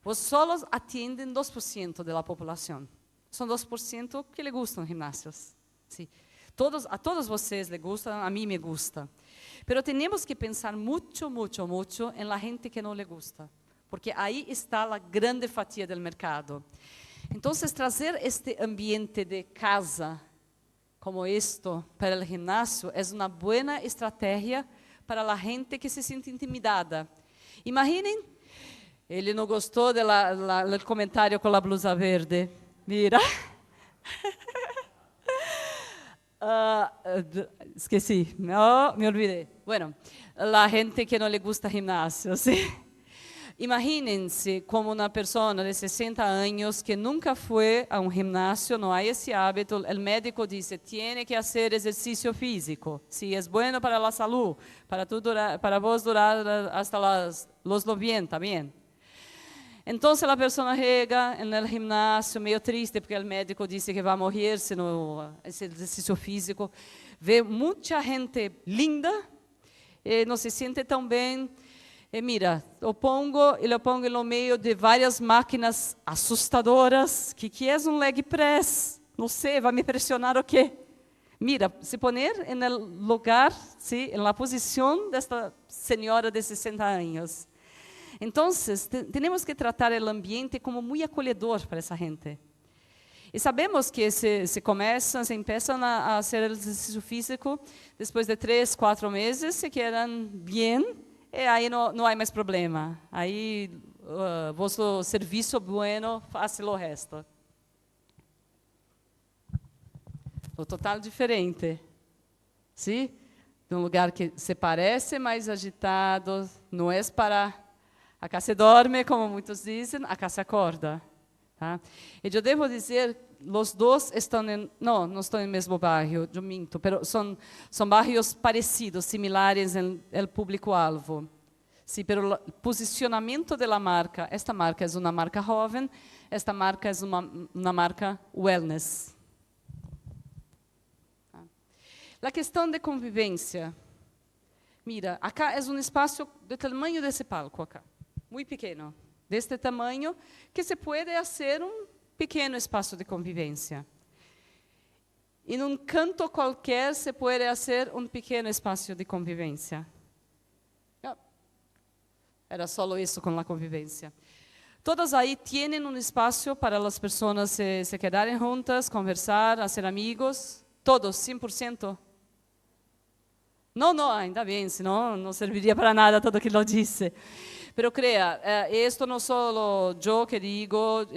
[SPEAKER 1] Vos solo atienden 2% de la población. Son 2% que le gustan gimnasios. Sí. A todos vocês les gustan, a mí me gusta. Pero tenemos que pensar mucho, mucho, mucho en la gente que no le gusta. Porque ahí está la grande fatia del mercado. Entonces, trazer este ambiente de casa como esto para el gimnasio es una buena estrategia para la gente que se siente intimidada. Imaginen, ele não gostou del comentario con la blusa verde. Mira. Esqueci, no, me olvidé. Bueno, la gente que no le gusta gimnasio, ¿sí? Imagínense como una persona de 60 años que nunca fue a un gimnasio, no hay ese hábito, el médico dice, tiene que hacer ejercicio físico, si es bueno para la salud, para vos durar hasta los 90, bien. Entonces la persona llega en el gimnasio medio triste porque el médico dice que va a morir si no hace ejercicio físico. Ve mucha gente linda, no se siente tan bien. Mira, lo pongo en lo medio de varias máquinas assustadoras. Que es un leg press? No sé, va a me presionar o qué. Mira, se poner en el lugar, ¿sí? En la posición de esta señora de 60 años. Entonces, tenemos que tratar el ambiente como muy acogedor para esa gente. Y sabemos que se empiezan a hacer el ejercicio físico, después de 3, 4 meses, se quedan bien, y ahí no hay más problema. Ahí, vuestro servicio bueno hace lo resto. Lo total diferente. ¿Sí? De un lugar que se parece mais agitado, no es para... Acá se dorme, como muitos dizem, acá se acorda. Tá? E eu devo dizer, os dois não estão no mesmo bairro, eu minto, mas são bairros parecidos, similares no público-alvo. Sí, pero el posicionamiento de la marca, esta marca es una marca joven, esta marca es una marca wellness. La cuestión de convivencia. Mira, acá es un espacio del tamaño de ese palco acá. Muy pequeño, de este tamaño, que se puede hacer un pequeño espacio de convivencia. En un canto cualquier se puede hacer un pequeño espacio de convivencia. Era solo eso con la convivencia. Todas ahí tienen un espacio para las personas se quedarem juntas, conversar, hacer amigos. Todos, 100%. No, ainda bien, senão não serviria para nada todo o que lo disse. Pero crea, esto no solo yo que digo,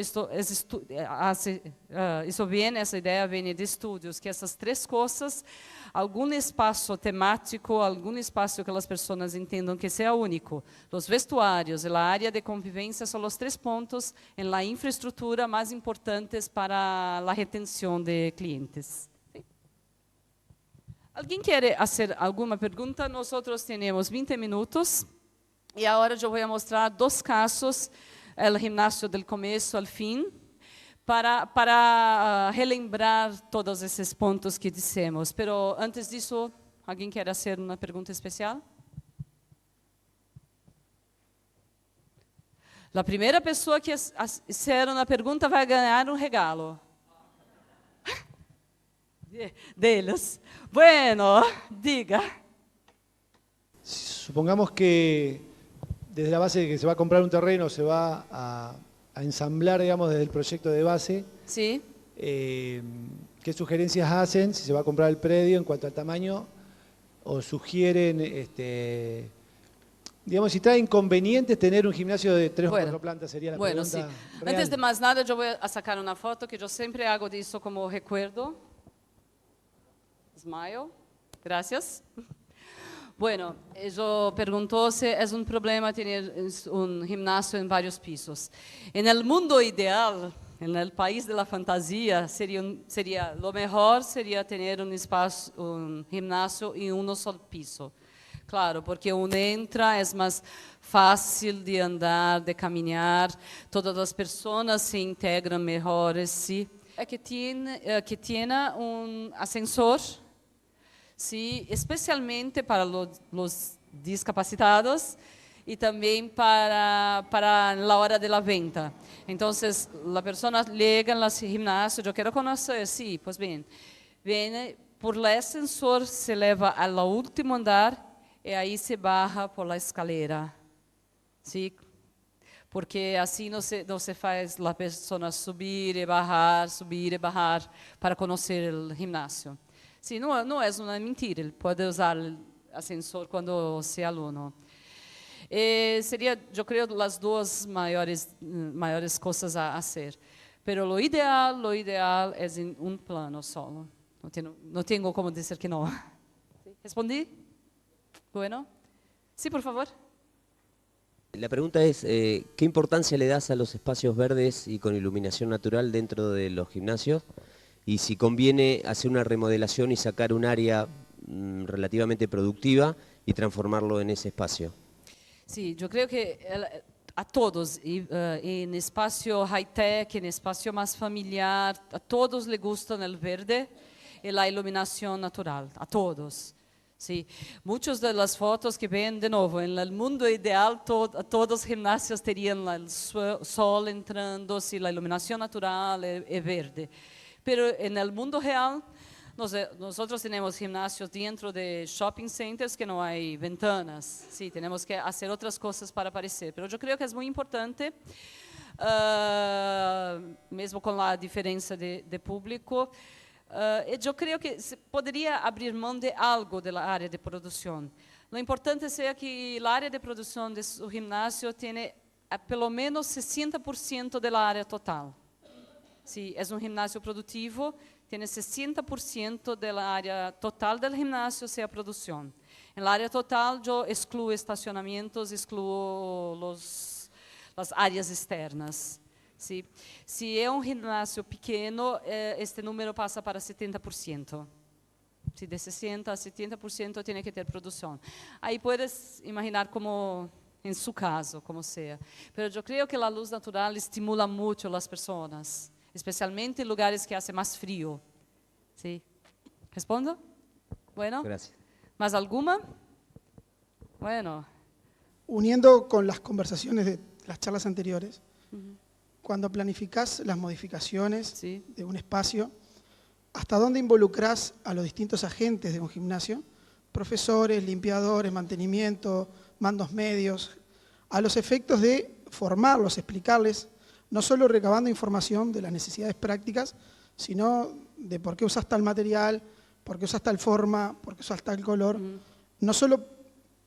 [SPEAKER 1] essa ideia vem de estudos, que essas três coisas, algum espaço temático, algum espaço que as pessoas entendam que seja único. Os vestuários e a área de convivência são os 3 pontos em la infraestrutura mais importantes para a retenção de clientes. Alguém quer fazer alguma pergunta? Nós temos 20 minutos. E agora eu vou mostrar 2 casos, o gimnasio do começo ao fim, para relembrar todos esses pontos que dissemos. Pero antes disso, alguém quer fazer uma pergunta especial? A primeira pessoa que fizer uma pergunta vai ganhar um regalo. Deles. Bueno, diga.
[SPEAKER 2] Supongamos que desde la base de que se va a comprar un terreno, se va a ensamblar, digamos, desde el proyecto de base.
[SPEAKER 1] Sí.
[SPEAKER 2] ¿Qué sugerencias hacen si se va a comprar el predio en cuanto al tamaño? ¿O sugieren, digamos, si trae inconvenientes tener un gimnasio de 3 o 4 plantas? Sería la pregunta
[SPEAKER 1] sí.
[SPEAKER 2] real.
[SPEAKER 1] Antes de más nada, yo voy a sacar una foto que yo siempre hago de eso como recuerdo. Smile. Gracias. Bueno, yo preguntó si es un problema tener un gimnasio en varios pisos. En el mundo ideal, en el país de la fantasía, lo mejor sería tener un gimnasio en un solo piso. Claro, porque uno entra, es más fácil de andar, de caminar, todas las personas se integran mejor, ¿sí? Que tiene un ascensor, sí, especialmente para los discapacitados, y también para la hora de la venta. Entonces, la persona llega al gimnasio, yo quiero conocer, sí, pues bien, viene por el ascensor, se eleva al último andar y ahí se baja por la escalera, ¿sí? Porque assim não se faz a pessoa subir e bajar para conhecer o ginásio. Sim, não é uma mentira, ele pode usar o ascensor quando se é aluno. Seria, eu creio, as duas maiores coisas a fazer. Pero lo ideal é em um plano solo. Não tenho como dizer que não. ¿Respondi? Bueno. Sí, por favor.
[SPEAKER 3] La pregunta es, ¿qué importancia le das a los espacios verdes y con iluminación natural dentro de los gimnasios? Y si conviene hacer una remodelación y sacar un área relativamente productiva y transformarlo en ese espacio.
[SPEAKER 1] Sí, yo creo que a todos, en espacio high-tech, en espacio más familiar, a todos les gusta el verde y la iluminación natural, a todos. Sí. Muchas de las fotos que ven, de nuevo, en el mundo ideal, todos los gimnasios tenían el sol entrando, sí, la iluminación natural es verde. Pero en el mundo real, nosotros tenemos gimnasios dentro de shopping centers que no hay ventanas. Sí, tenemos que hacer otras cosas para aparecer. Pero yo creo que es muy importante, mesmo con la diferencia de público, eu creio que se poderia abrir mão de algo da área de produção. O importante é que a área de produção do gimnasio tenha pelo menos 60% da área total. Se é gimnasio produtivo, tem 60% da área total do gimnasio ser a produção. Na área total, eu excluo estacionamentos, excluo as áreas externas. Sí. Se é gimnasio pequeno, este número passa para 70%. Sí, de 60% a 70% tem que ter produção. Aí puedes imaginar como, em seu caso, como seja. Mas eu creio que a luz natural estimula muito as pessoas, especialmente em lugares que hace mais frio. Sí. ¿Respondo? Bueno.
[SPEAKER 3] Gracias.
[SPEAKER 1] ¿Más alguma? Bueno.
[SPEAKER 4] Uniendo con las conversaciones de las charlas anteriores, cuando planificás las modificaciones
[SPEAKER 1] Sí.
[SPEAKER 4] de un espacio, ¿hasta dónde involucrás a los distintos agentes de un gimnasio? Profesores, limpiadores, mantenimiento, mandos medios, a los efectos de formarlos, explicarles, no solo recabando información de las necesidades prácticas, sino de por qué usas tal material, por qué usas tal forma, por qué usas tal color, no solo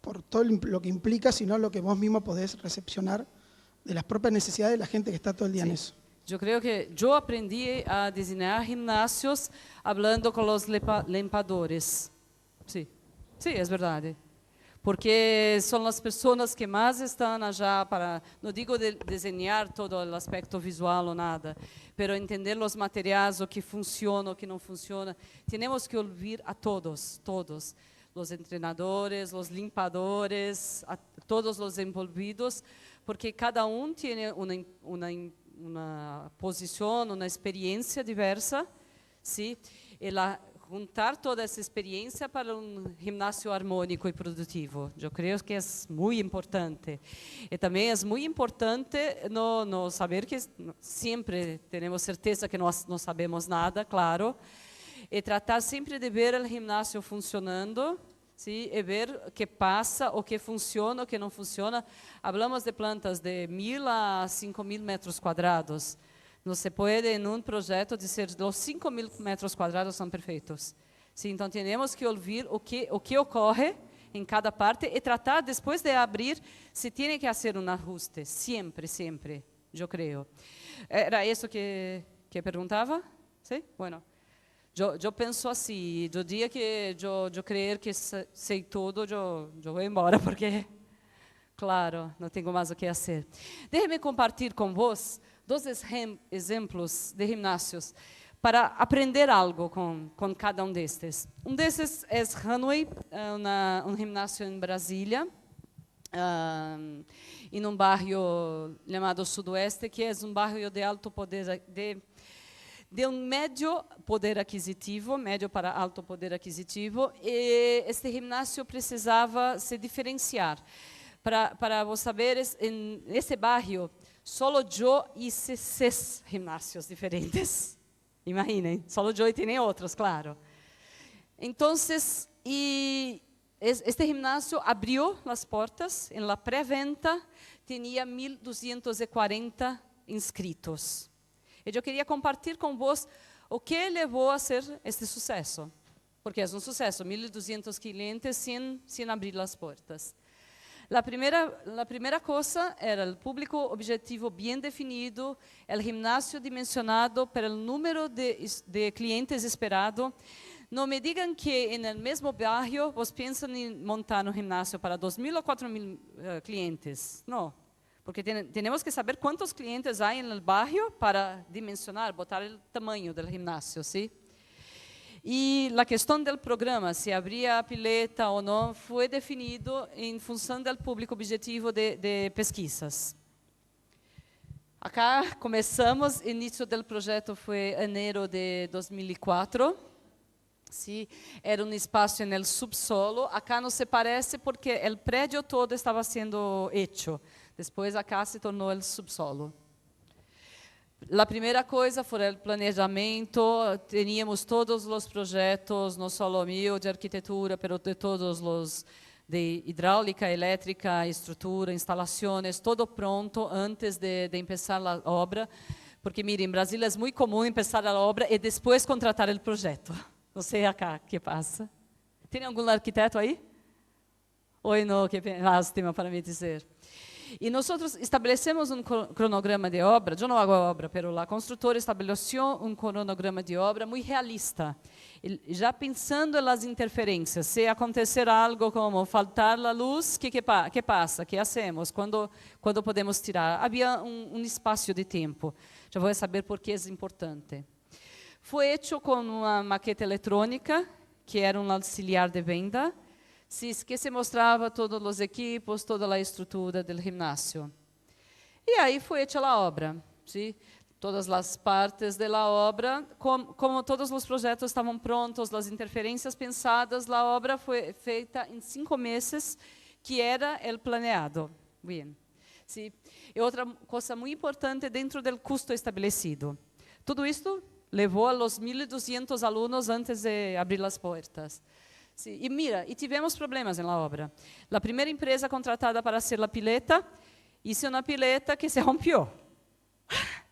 [SPEAKER 4] por todo lo que implica, sino lo que vos mismo podés recepcionar de las propias necesidades de la gente que está todo el día en eso.
[SPEAKER 1] Eu creio que eu aprendi a desenhar gimnasios hablando com os limpadores. Sim, sim, é verdade. Porque são as pessoas que mais estão já para, não digo desenhar todo o aspecto visual ou nada, mas entender os materiais, o que funciona, o que não funciona. Temos que ouvir a todos, os treinadores, os limpadores, a todos os envolvidos, porque cada tem uma posição, uma experiência diversa, sim? E juntar toda essa experiência para gimnasio harmônico e produtivo. Eu creio que é muito importante. E também é muito importante no saber que sempre temos certeza que nós não sabemos nada, claro, e tratar sempre de ver o gimnasio funcionando, sí, e ver o que passa, o que funciona, o que não funciona. Hablamos de plantas de 1.000 a 5.000 metros quadrados. Não se pode, em um projeto, dizer que os 5.000 metros quadrados são perfeitos. Sí, então, temos que ouvir o que ocorre em cada parte e tratar, depois de abrir, se tem que fazer um ajuste. Sempre, eu creio. Era isso que perguntava? Sim? Bueno. Eu penso assim, do dia que eu crer que sei tudo, eu vou embora, porque, claro, não tenho mais o que fazer. Deixe-me compartilhar com vós 2 exemplos de gimnasios para aprender algo com cada destes. Desses é Runway, um gimnasio em Brasília, em um bairro chamado Sudoeste, que é um bairro de alto poder, de um médio poder aquisitivo, médio para alto poder aquisitivo, e este gimnasio precisava se diferenciar. Para vos saberes, en ese barrio, solo yo hice 6 gimnasios diferentes. Imaginen, solo yo y tiene otros, claro. Entonces, este gimnasio abrió las puertas. En la preventa tenía 1.240 inscritos. E eu queria compartilhar com vós o que levou a ser este sucesso. Porque é um sucesso, 1.200 clientes sem abrir as portas. La primera cosa era el público objetivo bien definido, el gimnasio dimensionado para el número de clientes esperado. No me digan que en el mismo barrio vos piensan en montar un gimnasio para 2.000 o 4.000 clientes. No, porque tenemos que saber cuántos clientes hay en el barrio para dimensionar, botar el tamaño del gimnasio, ¿sí? E a questão do programa, se abria a pileta ou não, foi definido em função do público objetivo de pesquisas. Acá começamos, o início do projeto foi em janeiro de 2004. Sí, era um espaço no subsolo. Acá não se parece porque o prédio todo estava sendo hecho. Depois acá se tornou o subsolo. A primeira coisa foi o planejamento. Teníamos todos os projetos, não só o meu de arquitetura, mas de todos os de hidráulica, elétrica, estrutura, instalações, todo pronto antes de começar a obra. Porque, miren, em Brasília é muito comum começar a obra e depois contratar o projeto. Não sei acá o que passa. Tem algum arquiteto aí? Oi, não, que lástima para me dizer. E nós estabelecemos cronograma de obra. Eu não hago obra, mas a construtora estabeleceu cronograma de obra muito realista, já pensando nas interferências. Se acontecer algo como faltar a luz, que passa? Que hacemos? Quando podemos tirar? Havia espaço de tempo. Já vou saber por que é importante. Foi feito com uma maqueta eletrônica, que era auxiliar de venda. Que se mostrava todos os equipos, toda a estrutura do gimnasio. E aí foi feita a obra. ¿Sí? Todas as partes da obra, como todos os projetos estavam prontos, as interferências pensadas, a obra foi feita em 5 meses, que era o planeado. Bem. ¿Sí? E outra coisa muito importante dentro do custo estabelecido. Tudo isto levou a los 1.200 alunos antes de abrir as portas. Sí, e mira, e tivemos problemas na obra. A primeira empresa contratada para ser a pileta, hizo uma pileta que se rompió.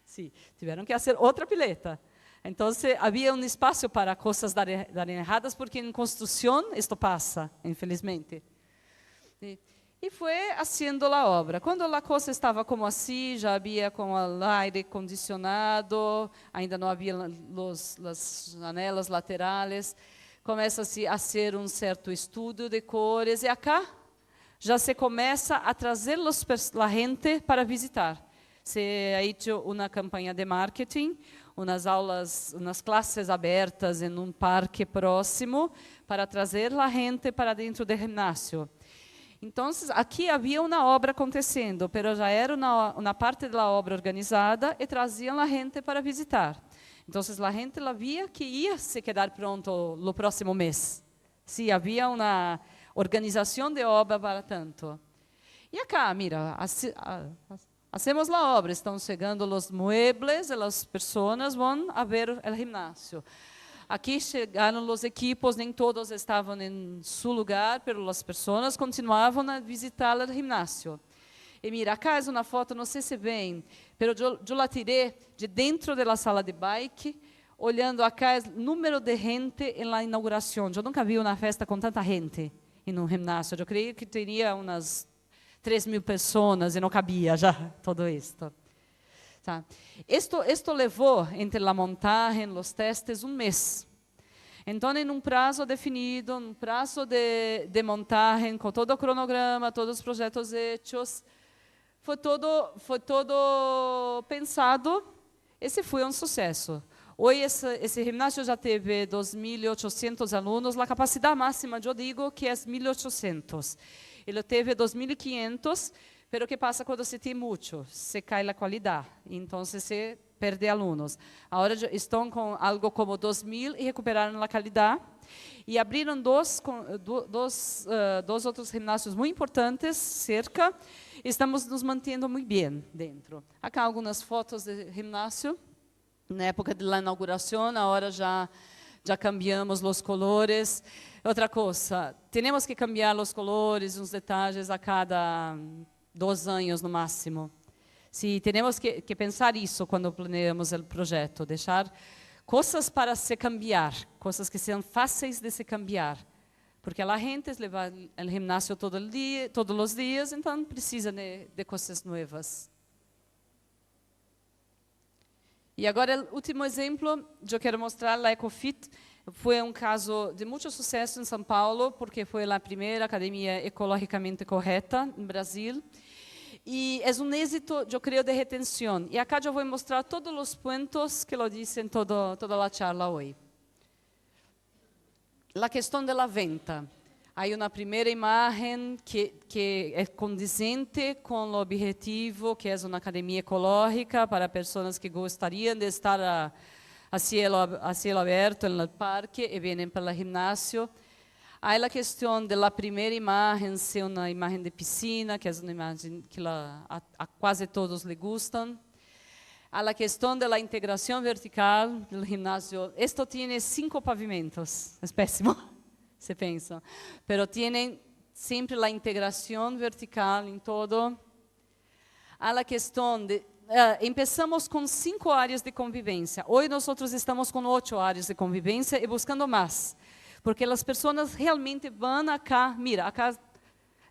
[SPEAKER 1] Sí, tiveram que fazer outra pileta. Então, havia espaço para coisas darem erradas, porque em construção isto passa, infelizmente. Sí. E foi fazendo a obra. Quando a coisa estava como assim, já havia com o aire condicionado, ainda não havia as janelas laterais. Começa-se a ser certo estudo de cores, e acá já se começa a trazer a gente para visitar. Se ha hecho uma campanha de marketing, umas aulas, umas classes abertas em parque próximo, para trazer a gente para dentro do gimnasio. Então, aqui havia uma obra acontecendo, mas já era uma parte da obra organizada e traziam a gente para visitar. Então, a gente via que ia se quedar pronto no próximo mês. Sim, havia uma organização de obra para tanto. E acá, mira, hacemos a obra, estão chegando os muebles e as pessoas vão a ver o gimnasio. Aqui chegaram os equipos, nem todos estavam em seu lugar, mas as pessoas continuavam a visitar o gimnasio. E mira, acá é uma foto, não sei se vem, mas eu la tirei de dentro da sala de bike, olhando acá o número de gente na inauguração. Eu nunca vi uma festa com tanta gente em um gimnasio. Eu creio que teria umas 3.000 pessoas e não cabia já todo isto. Tá. Isto levou, entre a montagem, os testes, mês. Então, em prazo definido, prazo de montagem, com todo o cronograma, todos os projetos hechos, foi todo pensado. Esse foi sucesso. Hoje, esse gimnasio já teve 2.800 alunos. A capacidade máxima, eu digo, que é 1.800. Ele teve 2.500, mas o que passa quando se tem muito? Se cai a qualidade. Então, se perde alunos. Agora estão com algo como 2.000 e recuperaram a qualidade. e abriram dois outros ginásios muito importantes cerca. Estamos nos mantendo muito bem dentro. Aqui algumas fotos do ginásio. Na época da inauguração, agora já cambiamos os colores. Outra coisa, temos que cambiar os colores, os detalhes a cada 2 anos no máximo. Sim, temos que pensar isso quando planeamos o projeto, deixar coisas para se cambiar, coisas que sejam fáceis de se cambiar. Porque a gente leva ao ginásio todos os dias, então precisa de coisas novas. E agora, o último exemplo, eu quero mostrar a EcoFit. Foi um caso de muito sucesso em São Paulo, porque foi a primeira academia ecologicamente correta no Brasil. E é um êxito, eu creio, de retenção. E acá eu vou mostrar todos os pontos que lo dizem toda a charla hoje. A questão da venda. Há uma primeira imagem que é condizente com o objetivo, que é uma academia ecológica para pessoas que gostariam de estar a cielo aberto no parque e vêm para o ginásio. Há a questão da primeira imagem ser uma imagem de piscina, que é uma imagem que a quase todos lhe gustam. Há a questão da integração vertical do ginásio. Isto tem 5 pavimentos, é péssimo. Se pensam, pero tienen sempre a integração vertical em todo. Há a questão de começamos com 5 áreas de convivência. Hoje nós estamos com 8 áreas de convivência e buscando mais, porque as pessoas realmente vão acá. Mira, acá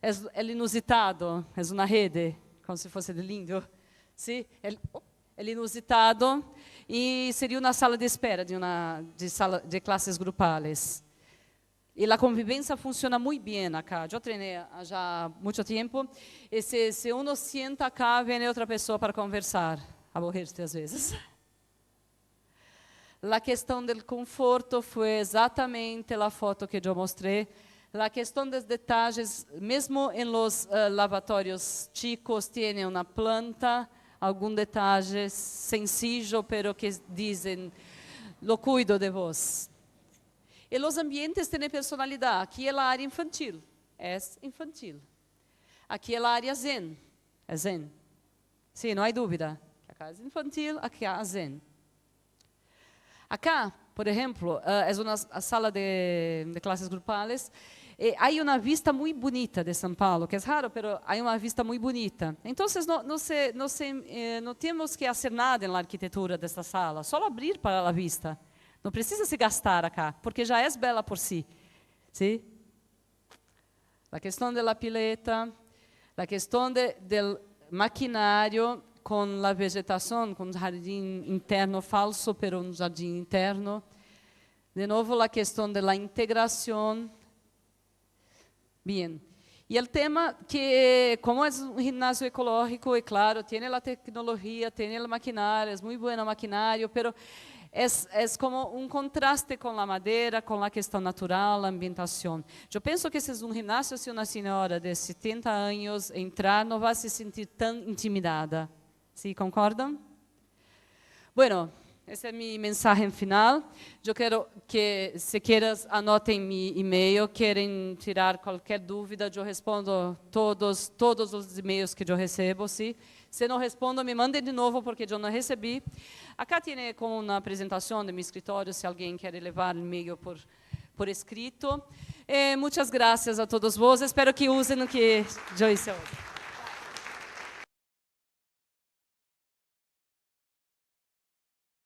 [SPEAKER 1] é inusitado, é uma rede, como se fosse de lindo, sim? É inusitado e seria uma sala de espera de classes grupais. E a convivência funciona muito bem acá. Eu treinei já há muito tempo. E se uno senta acá, vem outra pessoa para conversar. Aborrer-se às vezes. A questão do conforto foi exatamente a foto que eu mostrei. A questão dos detalhes, mesmo em los lavatórios chicos, tem uma planta, algum detalhe sencillo, pero que dizem, lo cuido de vos. E os ambientes têm personalidade. Aqui é a área infantil, é infantil. Aqui é a área zen, é zen. Sim, não há dúvida. Aqui é infantil, aqui é zen. Acá, por exemplo, é uma sala de classes grupais. E há uma vista muito bonita de São Paulo, que é raro, mas há uma vista muito bonita. Então, não temos que fazer nada na arquitetura desta sala, só abrir para a vista. Não precisa se gastar acá, porque já é bela por si. ¿Sí? A questão da pileta, a questão do maquinário com a vegetação, com um jardim interno falso, pero um jardim interno. De novo, a questão da integração. Bem. E o tema que, como é um ginásio ecológico, é claro, tem a tecnologia, tem o maquinário, é muito bom o maquinário, pero é como um contraste com a madeira, com a questão natural, a ambientação. Eu penso que se é um ginásio, se uma senhora de 70 anos entrar, não vai se sentir tão intimidada. ¿Sí? ¿Concordam? Bueno, essa é minha mensagem final. Eu quero que, se queiras, anotem meu e-mail. Querem tirar qualquer dúvida, eu respondo todos os e-mails que eu recebo. ¿Sí? Se não respondo, me mandem de novo, porque eu não recebi. Acá tem como uma apresentação de meu escritório, se alguém quer levar o e-mail por escrito. Muitas graças a todos vós. Espero que usem o que eu disse hoje.